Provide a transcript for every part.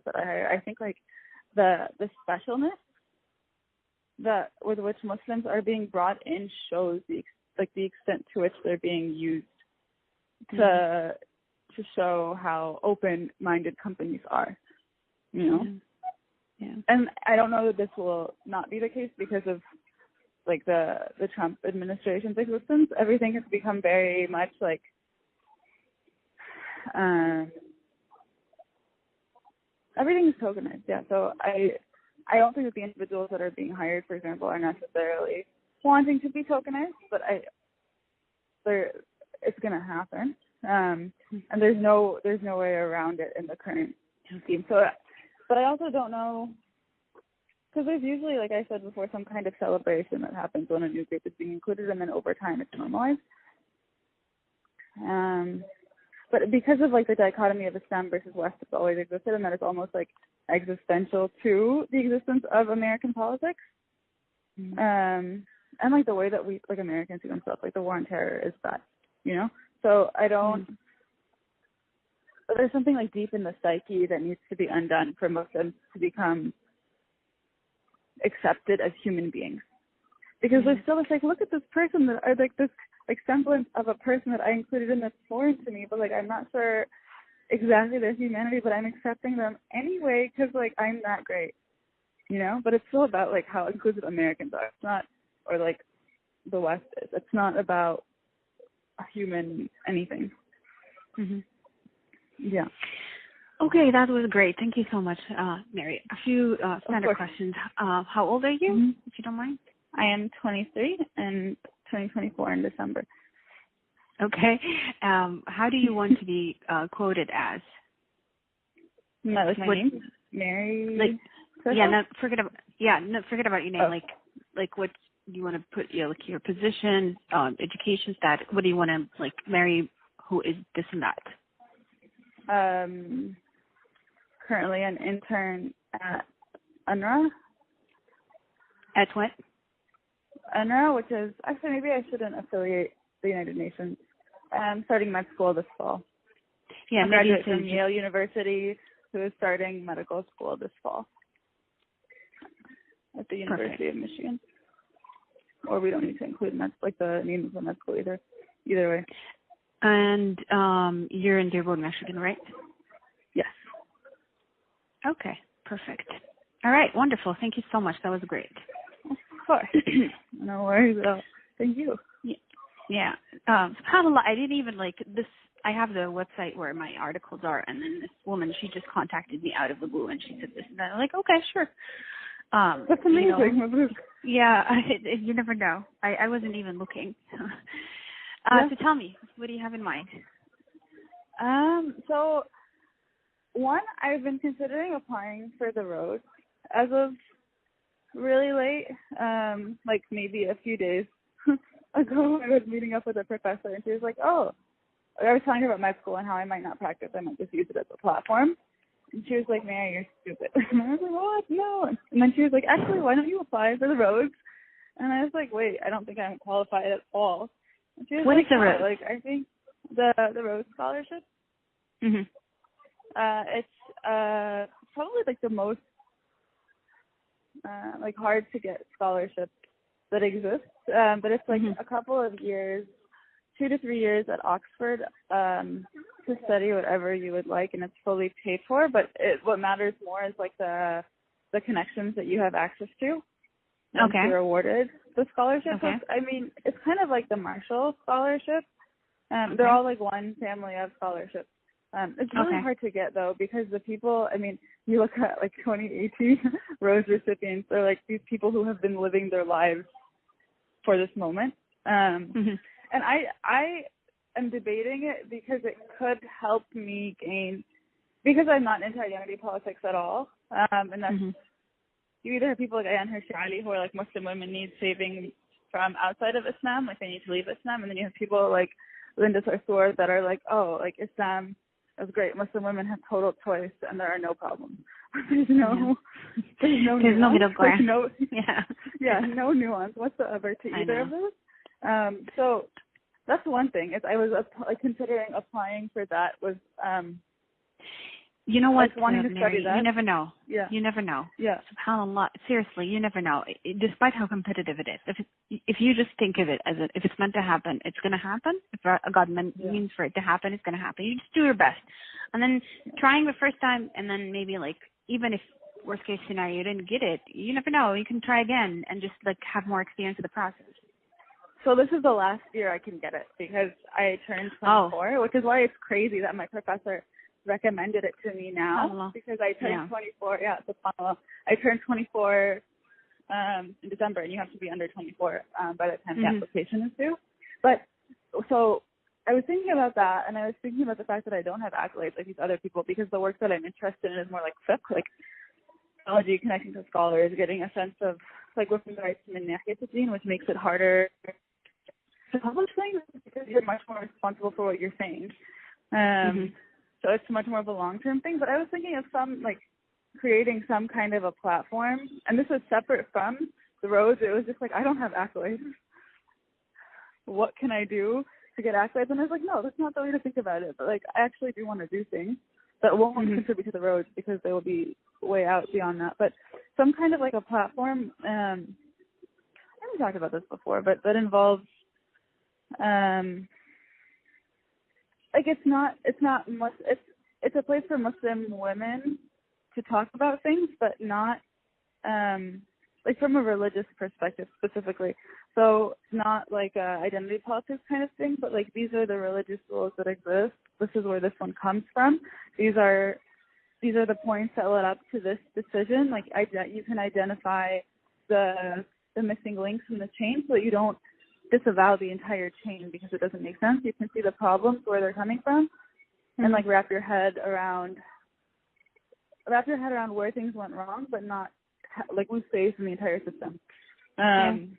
that I hire. I think like the specialness that with which Muslims are being brought in shows the extent to which they're being used to show how open-minded companies are, you know. Yeah. And I don't know that this will not be the case because of like the Trump administration's existence. Everything has become very much like everything is tokenized. Yeah. So I don't think that the individuals that are being hired, for example, are necessarily wanting to be tokenized, but it's going to happen. And there's no way around it in the current scheme. So, but I also don't know, because there's usually, like I said before, some kind of celebration that happens when a new group is being included, and then over time it's normalized. But because of like the dichotomy of Islam versus West, it's always existed, and that it's almost like existential to the existence of American politics. And like the way that we, like Americans see themselves, like the war on terror is that, you know? So I don't, but there's something like deep in the psyche that needs to be undone for Muslims to become accepted as human beings. Because there's still this, like, look at this person that, or like this, like semblance of a person that I included in that's foreign to me, but like I'm not sure exactly their humanity, but I'm accepting them anyway because like I'm that great, you know. But it's still about like how inclusive Americans are. It's not, or like the West is. It's not about a human anything. Yeah. Okay, that was great. Thank you so much, Mary. A few standard questions. How old are you, if you don't mind? I am 23 and 2024 in December. Okay. How do you want to be quoted as? Like my name, Mary. Like, forget about your name. Like what you want to put, like your position, education status. What do you want to like? Mary, who is this and that? Currently an intern at UNRWA. At what? UNRWA, which is, actually maybe I shouldn't affiliate the United Nations. I'm starting med school this fall. Yeah, I'm a graduate from Yale University who is starting medical school this fall at the University of Michigan. Or we don't need to include the name of the med school either. Either way. And you're in Dearborn, Michigan, right? Yes. Okay, perfect. All right, wonderful. Thank you so much. That was great. Of course. No worries at all. Thank you. Yeah. SubhanAllah, I didn't even like this. I have the website where my articles are, and then this woman, she just contacted me out of the blue, and she said this and that. I'm like, okay, sure. That's amazing. You know, yeah, you never know. I wasn't even looking. So tell me, what do you have in mind? So, one, I've been considering applying for the road as of really late, like maybe a few days ago. I was meeting up with a professor, and she was like, I was telling her about med school and how I might not practice. I might just use it as a platform. And she was like, Mary, you're stupid. And I was like, what? No. And then she was like, actually, why don't you apply for the roads? And I was like, wait, I don't think I'm qualified at all. And she was what like, is the road? Like, I think the Rhodes Scholarship. It's probably like the most like hard to get scholarship that exists. But it's like a couple of years, 2 to 3 years at Oxford to study whatever you would like, and it's fully paid for. But what matters more is like the connections that you have access to. Once you're awarded the scholarship. So I mean, it's kind of like the Marshall Scholarship. They're all like one family of scholarships. It's really hard to get though, because the people, I mean, you look at like 2018 Rose recipients, they're like these people who have been living their lives for this moment. And I am debating it because it could help me gain, because I'm not into identity politics at all. And that's, you either have people like Ayan Hirsi who are like Muslim women need saving from outside of Islam, like they need to leave Islam, and then you have people like Linda Sarsour that are like, oh, like Islam is great. Muslim women have total choice, and there are no problems. There's no middle ground. No nuance whatsoever to either of those. So that's one thing. Is I was considering applying for that. Was You know what, wanting to Mary, study that. you never know. Yeah. You never know. Yeah. SubhanAllah, seriously, you never know. Despite how competitive it is, if you just think of it as if it's meant to happen, it's going to happen. If God means for it to happen, it's going to happen. You just do your best, and then trying the first time, and then maybe like even if worst case scenario you didn't get it, you never know. You can try again and just like have more experience of the process. So this is the last year I can get it because I turned 24, which is why it's crazy that my professor recommended it to me now because I turned 24. Yeah, SubhanAllah. I turned 24 in December, and you have to be under 24 by the time the application is due. But so I was thinking about that, and I was thinking about the fact that I don't have accolades like these other people because the work that I'm interested in is more like fiqh, like technology, connecting to scholars, getting a sense of like working the rights to min nahiyat ad-din, which makes it harder to publish things because you're much more responsible for what you're saying. So it's much more of a long-term thing. But I was thinking of creating some kind of a platform, and this was separate from the roads. It was just like, I don't have accolades. What can I do to get accolades? And I was like, no, that's not the way to think about it. But like, I actually do want to do things that won't contribute to the roads because they will be way out beyond that. But some kind of like a platform, I haven't talked about this before, but that involves, like it's a place for Muslim women to talk about things, but not like from a religious perspective specifically. So not like a identity politics kind of thing, but like these are the religious rules that exist. This is where this one comes from. These are the points that led up to this decision. Like you can identify the missing links in the chain so that you don't disavow the entire chain because it doesn't make sense. You can see the problems where they're coming from, and like wrap your head around where things went wrong, but not like lose faith in the entire system. And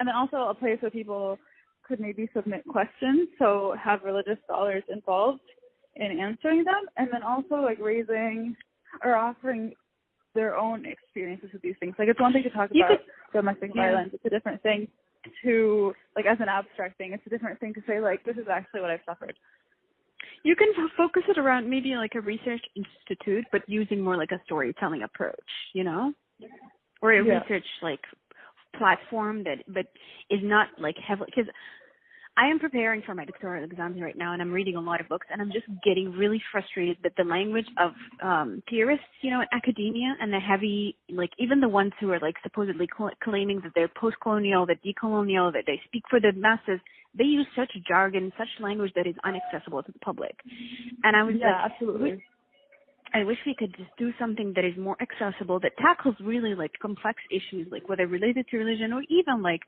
then also a place where people could maybe submit questions, so have religious scholars involved in answering them, and then also like raising or offering their own experiences with these things. Like it's one thing to talk about domestic violence; it's a different thing to like as an abstract thing. It's a different thing to say like this is actually what I've suffered. You can focus it around maybe like a research institute, but using more like a storytelling approach, you know, or a research like platform but is not like heavily, because I am preparing for my doctoral exams right now, and I'm reading a lot of books, and I'm just getting really frustrated that the language of theorists, you know, in academia, and the heavy, like even the ones who are like supposedly claiming that they're post-colonial, that decolonial, that they speak for the masses, they use such jargon, such language that is inaccessible to the public. And I was absolutely. I wish we could just do something that is more accessible, that tackles really like complex issues, like whether related to religion or even like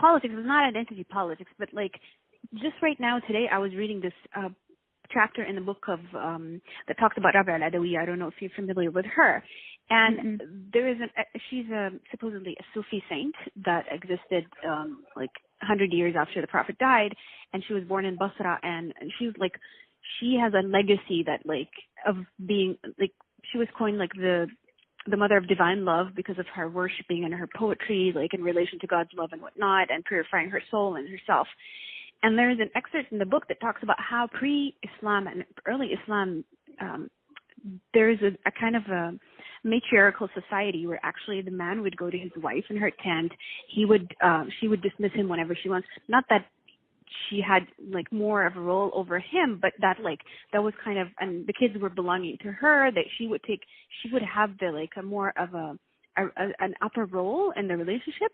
politics. It's not identity politics, but like just right now today I was reading this chapter in the book of that talks about Rabi al-Adawi. I don't know if you're familiar with her. And there is she's supposedly a Sufi saint that existed like 100 years after the Prophet died, and she was born in Basra, and she has a legacy that like of being like, she was coined like the mother of divine love because of her worshiping and her poetry, like in relation to God's love and whatnot, and purifying her soul and herself. And there's an excerpt in the book that talks about how pre-Islam and early Islam, there is a kind of a matriarchal society where actually the man would go to his wife in her tent. She would dismiss him whenever she wants. Not that she had like more of a role over him, but that was kind of, and the kids were belonging to her, that she would have the like a more of an upper role in the relationship.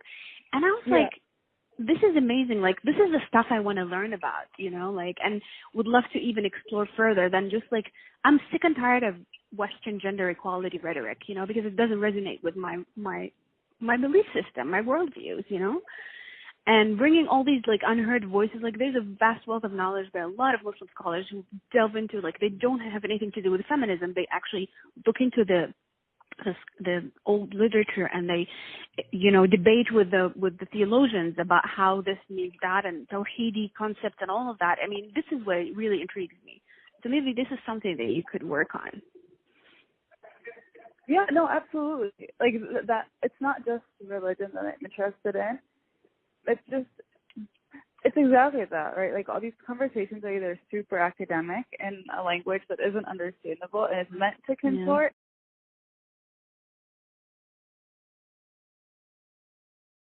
And I was like, this is amazing. Like, this is the stuff I want to learn about, you know, like, and would love to even explore further than just like, I'm sick and tired of Western gender equality rhetoric, you know, because it doesn't resonate with my belief system, my worldviews, you know. And bringing all these like unheard voices, like there's a vast wealth of knowledge by a lot of Muslim scholars who delve into, like, they don't have anything to do with feminism. They actually look into the old literature, and they, you know, debate with the theologians about how this means that, and Tawhidi concepts and all of that. I mean, this is what really intrigues me. So maybe this is something that you could work on. Yeah, no, absolutely. Like it's not just religion that I'm interested in. It's It's exactly that, right? Like all these conversations are either super academic in a language that isn't understandable and is meant to Yeah. contort,